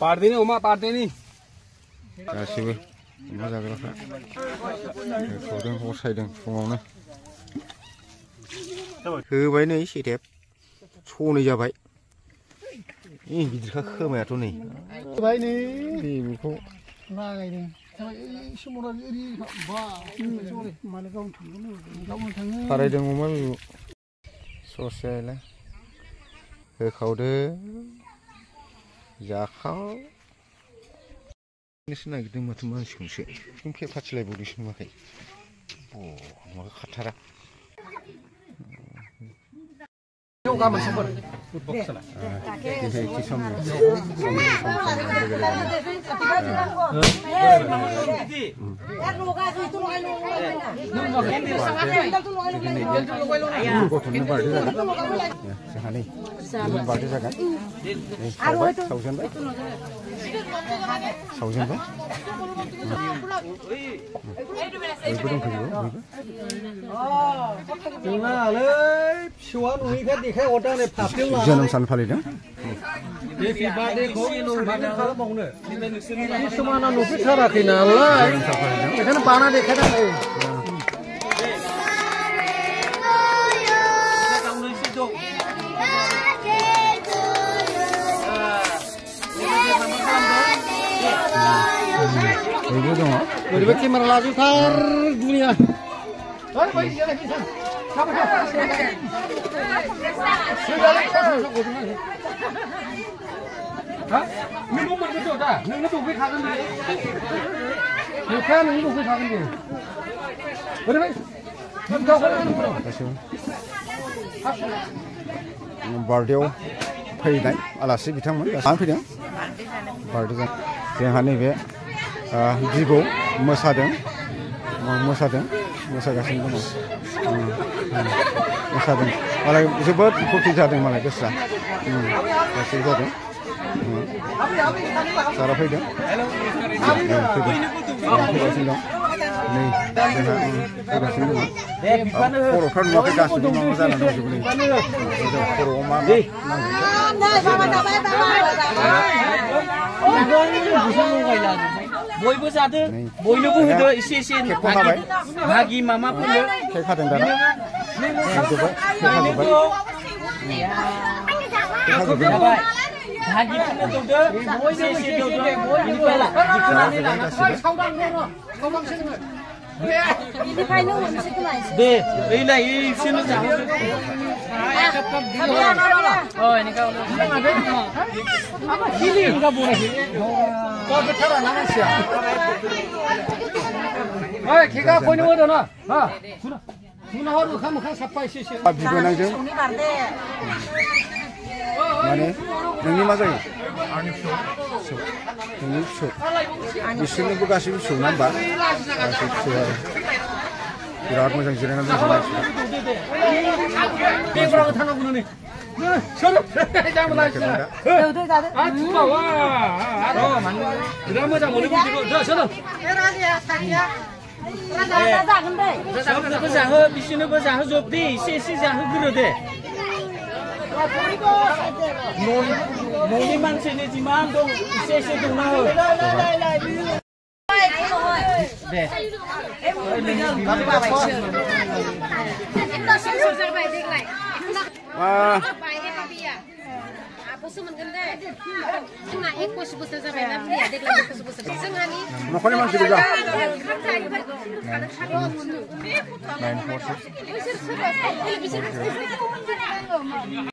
पारदेनि अमा पारदेनि गासिबो अमा जाग्राफ्रा खौदों हसायदों फुङावनो होबाय नै सेटेप सनै जाबाय गिदिरखा खोमायाथ' नै होबाय नै बेखौ लागायदों फारायदों अमा बिबु ससेयालाय होखावदो जाखाव नोंसो नागिरदों माथो मानसिखौसो फेर फाथिलायबावदोंसो नुवाखै माबा खाथारा गाबोन समफोर फुटबल खेला गथ'नि बार्थडे जागोन जोंहा नै बार्थडे जागोन सावजेनबाय सावजेनबाय बयबो दंफैयो जोनोम सान फालिदों किसुमाना नुफेरथाराखै नालाय बेखायनो बाना देखायदों बयबो दङ बोरैबा केमेरा लाजोबथार दुनिया नोंखौ मोनगोन दा नोंनो दंफैखागोन दे लेखाया नोंनो दंफैखागोन दे बोरैबा बार्थडेआव फैनाय आलासि बिथांमोन गासैबो फैदों बार्थडे जानो जोंहा नैबे बिबौ मोसादों मोसागासिनो दङ मोसादों मालाय जोबोद फुरथि जादों मालाय गोसोआ गासैबो जादों सारा फैदों फैगासिनो दं नै जोंहा फैगासिनो दङ खर'फ्रा नुवाखै गासिबो मा मा जानानै दंजोबो नै खर'आव मा बयबो जादो बयनोबो होदो एसे एसे भागि मामाफोरनो केक हादों दाना भागिफोरनो दौदो एसे एसे दौदो बेनिफ्रायनो मोनसे खोनायसै दे ओइलाय बिसोरनो जाहोदो केकआ खयनो होदो ना सुना हर मोखां साफा एसे एसे बिबोनांजों माने नोंनि मा जायो नोंनि फिसौ बिसोरनोबो गासैबो फिसौ ना होमबा गासै फिसौ आरो बिराद मोजां जिरायनानै दं सबनोबो जाहो बिसोरनोबो जाहोजोबदे एसे एसे जाहोग्रो दे न'नि मानसिनि जिमान दं एसे एसे दंना हो दे न'खरनि मानसि गोजा